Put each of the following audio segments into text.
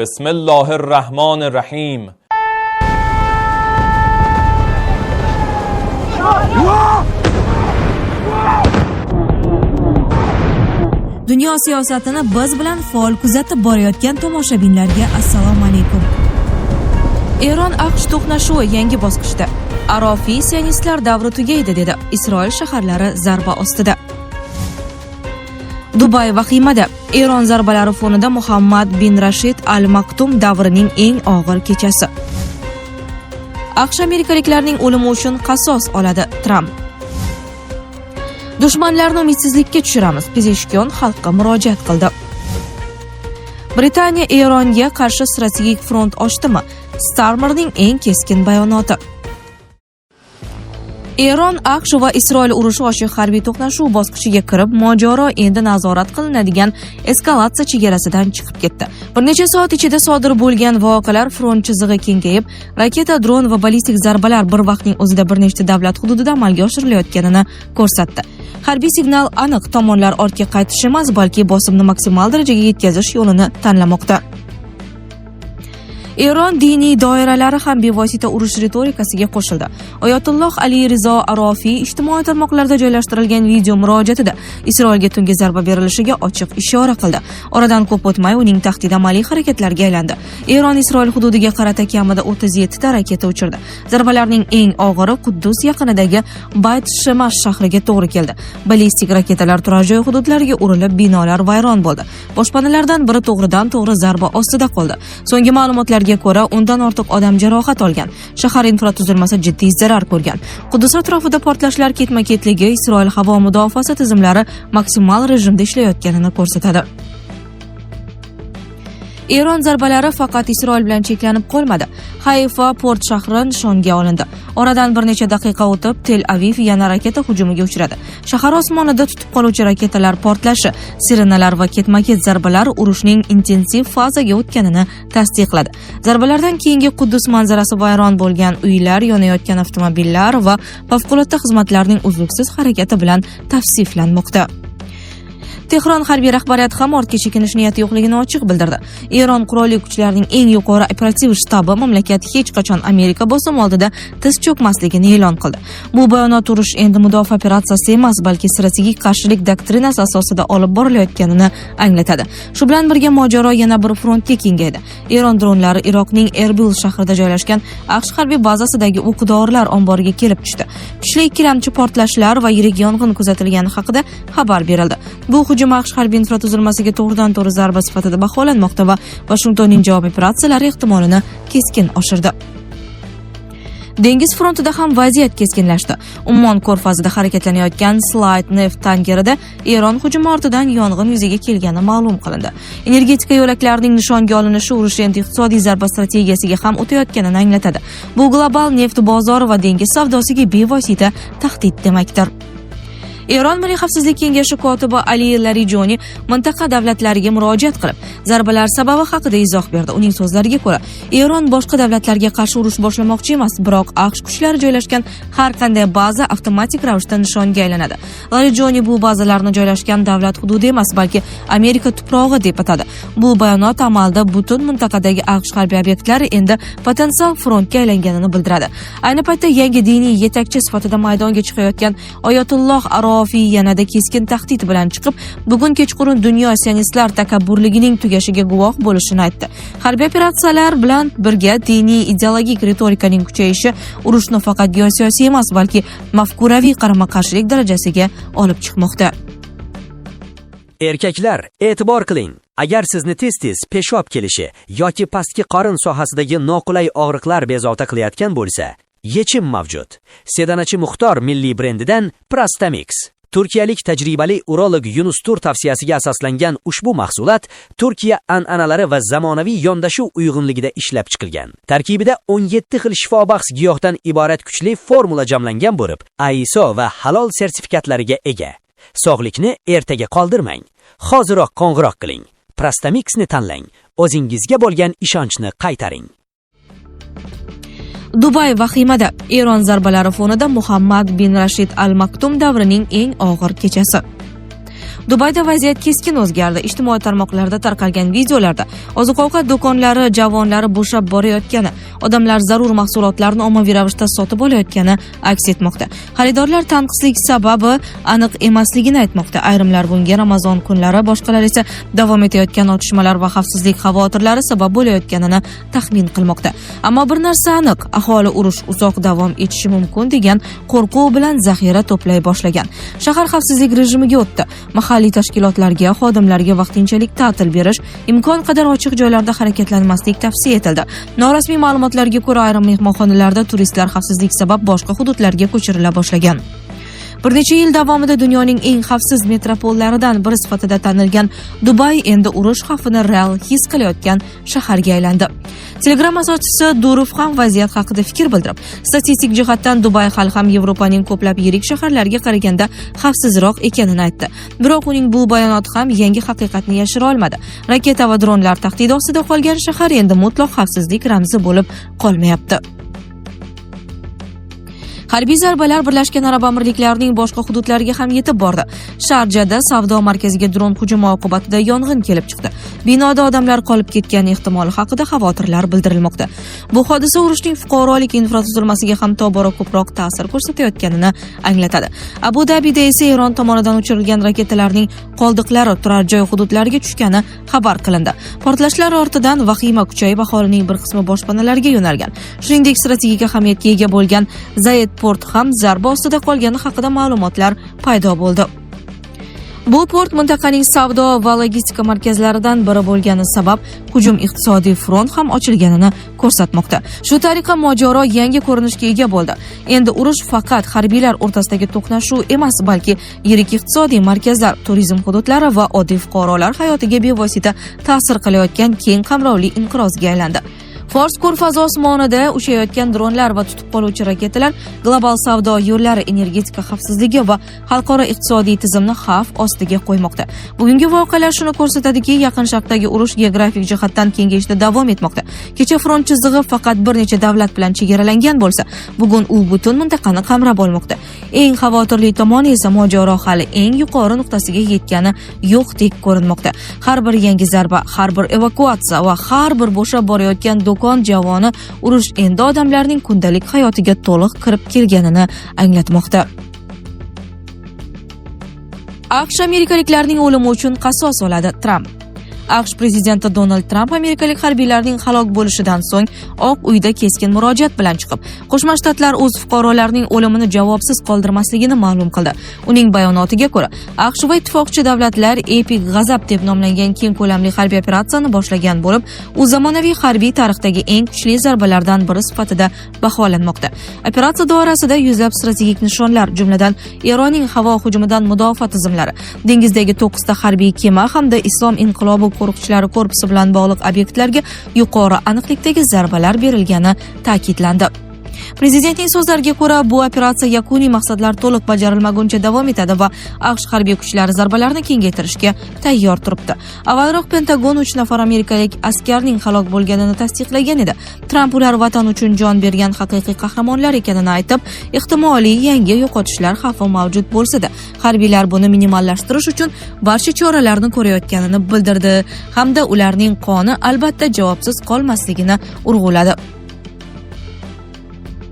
بسم الله الرحمن الرحیم. Dunyo siyosatini biz bilan faol kuzatib borayotgan tomoshabinlarga assalomu alaykum. Eron AQSh to'qnashuvi yangi bosqichda. Arofiy sionistlar davri tugaydi dedi. Isroil shaharlari zarba ostida. Dubay vahimada. Eron zarbalari fonida Muhammad bin Rashid Al Maktum davrining eng og'ir kechasi. AQSh amerikaliklarning o'limi uchun qasos oladi. Tramp. Dushmanlarni umidsizlikka tushiramiz. Pezeshkion xalqqa murojaat qildi. Britaniya Eronga qarshi strategik front ochdimi? Starmerning eng keskin bayonoti. Eron, AQSh va Isroil urushi ochiq harbiy to'qnashuv bosqichiga kirib, mojaro endi nazorat qilinadigan eskalatsiya chegarasidan chiqib ketdi. Bir necha soat ichida sodir bo'lgan voqealar front chizig'i kengayib, raketa, dron va ballistik zarbalar bir vaqtning o'zida bir nechta davlat hududida amalga oshirilayotganini ko'rsatdi. Harbiy signal aniq, tomonlar ortga qaytish emas, balki bosimni maksimal darajaga yetkazish yo'lini tanlamoqda. Eron diniy doiralari ham bevosita urush ritorikasiga qo'shildi. Oyatulloh Ali Rizo Arofiy ijtimoiy tarmoqlarda joylashtirilgan video murojaatida Isroilga tungi zarba berilishiga ochiq ishora qildi. Oradan ko'p o'tmay uning tahdid amaliy harakatlarga aylandi. Eron Isroil hududiga qarata kamida 37 ta raketa uchirdi. Zarbalarning eng og'iri Quddus yaqinidagi Bayt Shemesh shahriga to'g'ri keldi. Ballistik raketalar turar joy hududlariga urilib, binolar vayron bo'ldi. Boshpanalardan biri to'g'ridan-to'g'ri zarba ostida qoldi. So'nggi ma'lumotlar ko'ra undan ortiq odam jarohat olgan. Shahar infratuzilmasi jiddiy zarar ko'rgan. Quddus atrofida portlashlar ketma-ketligi Isroil havo mudofaasi tizimlari maksimal rejimda ishlayotganini ko'rsatadi. Eron zarbalari faqat Isroil bilan cheklanib qolmadi. Hayfa port shahri nishonga olindi. Oradan bir necha daqiqa o'tib, Tel Aviv yana raketa hujumiga uchradi. Shahar osmonida tutib qoluvchi raketalar portlashi, sirenalar va ketma-ket zarbalar urushning intensiv fazaga o'tganini tasdiqladi. Zarbalardan keyingi Quddus manzarasi vayron bo'lgan uylar, yonayotgan avtomobillar va favqulodda xizmatlarning uzluksiz harakati bilan tavsiflanmoqda. Tehron harbiy rahbariyati ham ortga chekinish niyati yo'qligini ochiq bildirdi. Eron qurolli kuchlarining eng yuqori operativ shtabi mamlakat hech qachon Amerika bosim oldida tiz cho'kmasligini e'lon qildi. Bu bayonot urush endi mudofaa operatsiyasi emas, balki strategik qarshilik doktrinasi asosida olib borilayotganini anglatadi. Shu bilan birga mojaro yana bir frontga kengaydi. Eron dronlari Iroqning Erbil shahrida joylashgan AQSh harbiy bazasidagi o'q-dorilar omboriga kelib tushdi. Kuchli ikkilamchi portlashlar va yirik yong'in kuzatilgani haqida xabar berildi. Bu AQSh harbiy infratuzilmasiga to'g'ridan-to'g'ri zarba sifatida baholanmoqda va Washingtonning javob operatsiyalari ehtimolini keskin oshirdi. Dengiz frontida ham vaziyat keskinlashdi. Ummon ko'rfazida harakatlanayotgan Slide neft tankerida Eron hujumi ortidan yong'in yuzaga kelgani ma'lum qilindi. Energetika yo'laklarining nishonga olinishi urush endi iqtisodiy zarba strategiyasiga ham o'tayotganini anglatadi. Bu global neft bozori va dengiz savdosiga bevosita tahdid demakdir. Eron Milliy xavfsizlik kengashi kotibi Ali Larijoni mintaqa davlatlariga murojaat qilib, zarbalar sababi haqida izoh berdi. Uning so'zlariga ko'ra, Eron boshqa davlatlarga qarshi urush boshlamoqchi emas, biroq AQSh kuchlari joylashgan har qanday baza avtomatik ravishda nishonga aylanadi. Larijoni bu bazalarni joylashgan davlat hududi emas, balki Amerika tuprog'i deb atadi. Bu bayonot amalda butun mintaqadagi AQSh harbiy obyektlari endi potensial frontga aylanganini bildiradi. Ayni paytda yangi diniy yetakchi sifatida maydonga chiqayotgan Oyatulloh Arofiy yanada keskin tahdid bilan chiqib, bugun kechqurun dunyo sionistlar takabburligining tugashiga guvoh bo'lishini aytdi. Harbiy operatsiyalar bilan birga diniy ideologik ritorikaning kuchayishi urushni faqat geosiyosiy emas, balki mafkuraviy qarama-qarshilik darajasiga olib chiqmoqda. Erkaklar, e'tibor qiling. Agar sizni tez-tez peshob kelishi yoki pastki qorin sohasidagi noqulay og'riqlar bezovta qilayotgan bo'lsa, yechim mavjud. Sedanachi Muxtor milliy brendidan Prastamix. Turkiyalik tajribali urolog Yunus Tur tavsiyasiga asoslangan ushbu mahsulot Turkiya an'analari va zamonaviy yondashuv uyg'unligida ishlab chiqilgan. Tarkibida 17 xil shifobaxsh giyohdan iborat kuchli formula jamlangan bo'lib, ISO va halol sertifikatlariga ega. Sog'likni ertaga qoldirmang. Hoziroq qo'ng'iroq qiling. Prastamixni tanlang. O'zingizga bo'lgan ishonchni qaytaring. Dubay vahimada. Eron zarbalari fonida Muhammad bin Rashid Al Maktum davrining eng og'ir kechasi. Dubayda vaziyat keskin o'zgardi. Ijtimoiy tarmoqlarda tarqalgan videolarda oziq-ovqat do'konlari javonlari bo'shab borayotgani, odamlar zarur mahsulotlarni ommaviy ravishda sotib olayotgani aks etmoqda. Xaridorlar tanqislik sababi aniq emasligini aytmoqda. Ayrimlar bunga Ramazon kunlari, boshqalar esa davom etayotgan otishmalar va xavfsizlik xavotirlari sabab bo'layotganini taxmin qilmoqda. Ammo bir narsa aniq, aholi urush uzoq davom etishi mumkin degan qo'rquv bilan zaxira to'play boshlagan. Shahar xavfsizlik rejimiga o'tdi. Mahalliy tashkilotlarga, xodimlarga vaqtinchalik ta'til berish, imkon qadar ochiq joylarda harakatlanmaslik tavsiya etildi. Norasmiy ma'lumotlarga ko'ra, ayrim mehmonxonalarda turistlar xavfsizlik sabab boshqa hududlarga ko'chirila boshlagan. Bir necha yil davomida dunyoning eng xavfsiz metropollaridan biri sifatida tanilgan Dubay endi urush xavfini real his qilayotgan shaharga aylandi. Telegram asoschisi Durov ham vaziyat haqida fikr bildirib, statistik jihatdan Dubay hali ham Yevropaning ko'plab yirik shaharlariga qaraganda xavfsizroq ekanini aytdi. Biroq uning bu bayonoti ham yangi haqiqatni yashira olmadi. Raketa va dronlar tahdidi ostida qolgan shahar endi mutlaq xavfsizlik ramzi bo'lib qolmayapti. Harbiy zarbalar Birlashgan Arab Amirliklarining boshqa hududlariga ham yetib bordi. Sharjada savdo markaziga dron hujumi oqibatida yong'in kelib chiqdi. Binoda odamlar qolib ketgani ehtimoli haqida xavotirlar bildirilmoqda. Bu hodisa urushning fuqarolik infratuzilmasiga ham tobora ko'proq ta'sir ko'rsatayotganini anglatadi. Abu Dabida esa Eron tomonidan uchirilgan raketalarning qoldiqlari turar joy hududlariga tushgani xabar qilindi. Portlashlar ortidan vahima kuchayib, aholining bir qismi boshpanalarga yo'nalgan. Shuningdek, strategik ahamiyatga ega bo'lgan Zayed port ham zarba ostida qolgani haqida ma'lumotlar paydo bo'ldi. Bu port mintaqaning savdo va logistika markazlaridan biri bo'lgani sabab hujum iqtisodiy front ham ochilganini ko'rsatmoqda. Shu tariqa mojaro yangi ko'rinishga ega bo'ldi. Endi urush faqat harbiylar o'rtasidagi to'qnashuv emas, balki yirik iqtisodiy markazlar, turizm hududlari va oddiy fuqarolar hayotiga bevosita ta'sir qilayotgan keng qamrovli inqirozga aylandi. Fors ko'rfazi osmonida uchayotgan dronlar va tutib qoluvchi raketalar global savdo yo'llari, energetika xavfsizligi va xalqaro iqtisodiy tizimni xavf ostiga qo'ymoqda. Bugungi voqealar shuni ko'rsatadiki, Yaqin Sharqdagi urush geografik jihatdan kengayishda davom etmoqda. Kecha front chizig'i faqat bir necha davlat bilan chegaralangan bo'lsa, bugun u butun mintaqani qamrab olmoqda. Eng xavotirli tomoni esa mojaro hali eng yuqori nuqtasiga yetgani yo'qdek ko'rinmoqda. Har bir yangi zarba, har bir evakuatsiya va har bir bo'shab borayotgan do'kon javoni urush endi odamlarning kundalik hayotiga to'liq kirib kelganini anglatmoqda. AQSh amerikaliklarning o'limi uchun qasos oladi. Tramp. AQSh prezidenti Donald Tramp amerikalik harbiylarning halok bo'lishidan so'ng Oq uyda keskin murojaat bilan chiqib, Qo'shma Shtatlar o'z fuqarolarining o'limini javobsiz qoldirmasligini ma'lum qildi. Uning bayonotiga ko'ra, AQSh va ittifoqchi davlatlar Epic g'azab deb nomlangan keng ko'lamli harbiy operatsiyani boshlagan bo'lib, u zamonaviy harbiy tarixdagi eng kuchli zarbalardan biri sifatida baholanmoqda. Operatsiya doirasida yuzlab strategik nishonlar, jumladan Eronning havo hujumidan mudofaa tizimlari, dengizdagi 9 ta harbiy kema hamda Islom inqilobi qo'riqchilari korpusi bilan bog'liq obyektlarga yuqori aniqlikdagi zarbalar berilgani ta'kidlandi. Prezidentning so'zlariga ko'ra, bu operatsiya yakuniy maqsadlar to'liq bajarilmaguncha davom etadi va AQSh harbiy kuchlari zarbalarni kengaytirishga tayyor turibdi. Avvalroq Pentagon 3 nafar amerikalik askarning halok bo'lganini tasdiqlagan edi. Tramp ular vatan uchun jon bergan haqiqiy qahramonlar ekanini aytib, ehtimoliy yangi yo'qotishlar xavfi mavjud bo'lsa-da, harbiylar buni minimallashtirish uchun barcha choralarni ko'rayotganini bildirdi hamda ularning qoni albatta javobsiz qolmasligini urg'uladi.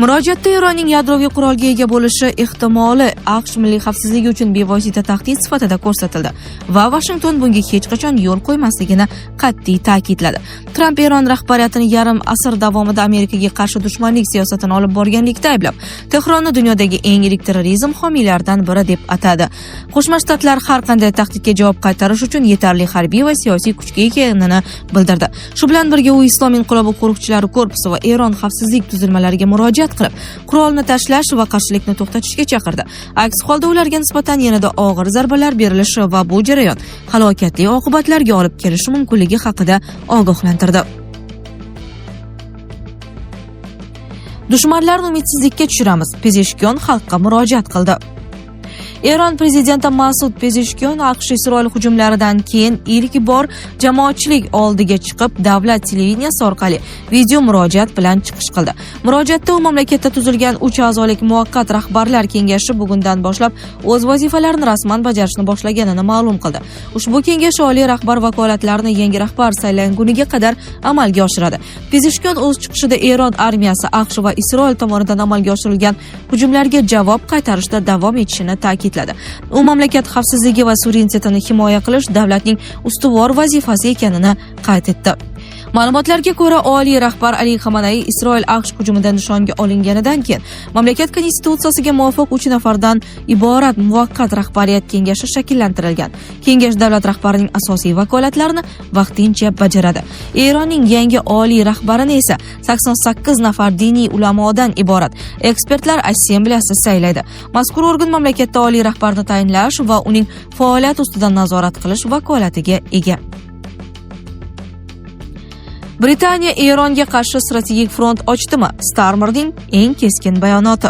Murojaatda Eronning yadroviy qurolga ega bo'lishi ehtimoli AQSh milliy xavfsizligi uchun bevosita tahdid sifatida ko'rsatildi va Washington bunga hech qachon yo'l qo'ymasligini qat'iy ta'kidladi. Tramp Eron rahbariyatini yarim asr davomida Amerikaga qarshi dushmanlik siyosatini olib borganlikda ayblab, Tehronni dunyodagi eng yirik terrorizm homiylaridan biri deb atadi. Qo'shma Shtatlar har qanday tahdidga javob qaytarish uchun yetarli harbiy va siyosiy kuchga ekanini bildirdi. Shu bilan birga u Islom inqilobi qo'riqchilari korpusi va Eron xavfsizlik tuzilmalariga murojaat qilib, qurolni tashlash va qarshilikni to'xtatishga chaqirdi. Aks holda ularga nisbatan yanada og'ir zarbalar berilishi va bu jarayon halokatli oqibatlarga olib kelishi mumkinligi haqida ogohlantirdi. Dushmanlarni umidsizlikka tushiramiz. Pezeshkion xalqqa murojaat qildi. Eron prezidenti Masud Pezeshkian AQSh-Isroil hujumlaridan keyin ilk bor jamoatchilik oldiga chiqib, davlat televideniyasi orqali video murojaat bilan chiqish qildi. Murojaatda u mamlakatda tuzilgan 3 a'zolik muvaqqat rahbarlar kengashi bugundan boshlab o'z vazifalarini rasman bajarishni boshlaganini ma'lum qildi. Ushbu kengash oliy rahbar vakolatlarini yangi rahbar saylanguniga qadar amalga oshiradi. Pezeshkian o'z chiqishida Eron armiyasi AQSh va Isroil tomonidan amalga oshirilgan hujumlarga javob qaytarishda davom etishini ta'kidladi. U mamlakat xavfsizligi va suverenitetini himoya qilish davlatning ustuvor vazifasi ekanini qayd etdi. Ma'lumotlarga ko'ra, oliy rahbar Ali Xamenei Isroil AQSh hujumida nishonga olinganidan keyin mamlakat konstitutsiyasiga muvofiq 3 nafardan iborat muvaqqat rahbariyat kengashi shakllantirilgan. Kengash davlat rahbarining asosiy vakolatlarini vaqtincha bajaradi. Eronning yangi oliy rahbarini esa 88 nafar diniy ulamodan iborat ekspertlar assembleyasi saylaydi. Mazkur organ mamlakatda oliy rahbarni tayinlash va uning faoliyati ustidan nazorat qilish vakolatiga ega. Britaniya Eronga qarshi strategik front ochdimi? Starmerning eng keskin bayonoti.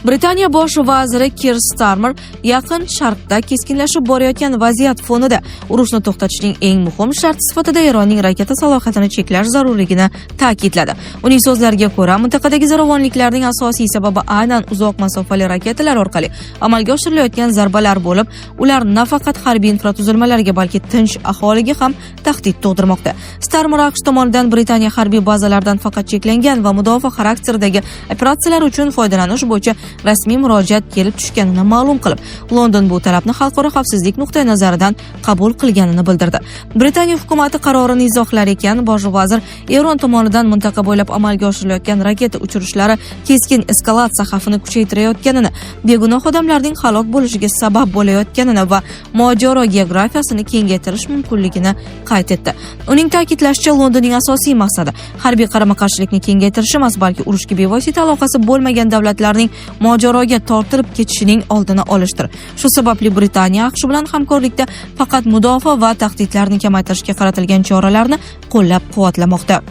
Britaniya bosh vaziri Keir Starmer yaqin sharqda keskinlashib borayotgan vaziyat fonida urushni to'xtatishning eng muhim sharti sifatida Eronning raketa salohiyatini cheklash zarurligini ta'kidladi. Uning so'zlariga ko'ra, mintaqadagi zo'ravonliklarning asosiy sababi aynan uzoq masofali raketalar orqali amalga oshirilayotgan zarbalar bo'lib, ular nafaqat harbiy infratuzilmalarga, balki tinch aholiga ham tahdid tug'dirmoqda. Starmer AQSh tomonidan Britaniya harbiy bazalaridan faqat cheklangan va mudofaa xarakteridagi operatsiyalar uchun foydalanish bo'yicha rasmiy murojaat kelib tushganini ma'lum qilib, London bu talabni xalqaro xavfsizlik nuqtai nazaridan qabul qilganini bildirdi. Britaniya hukumati qarorini izohlar ekan, bosh vazir Eron tomonidan mintaqa bo'ylab amalga oshirilayotgan raketa uchirishlari keskin eskalatsiya xavfini kuchaytirayotganini, begunoh odamlarning halok bo'lishiga sabab bo'layotganini va mojaro geografiyasini kengaytirish mumkinligini qayd etdi. Uning ta'kidlashicha, Londonning asosiy maqsadi harbiy qarama-qarshilikni kengaytirish emas, balki urushga bevosita aloqasi bo'lmagan davlatlarning mojaroga tortilib ketishining oldini olishdir. Shu sababli Britaniya AQSh bilan hamkorlikda faqat mudofaa va tahdidlarni kamaytirishga qaratilgan choralarni qo'llab-quvvatlamoqda.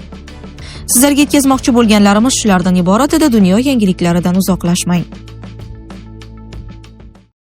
Sizlarga yetkazmoqchi bo'lganlarimiz shulardan iborat edi. Dunyo yangiliklaridan uzoqlashmang.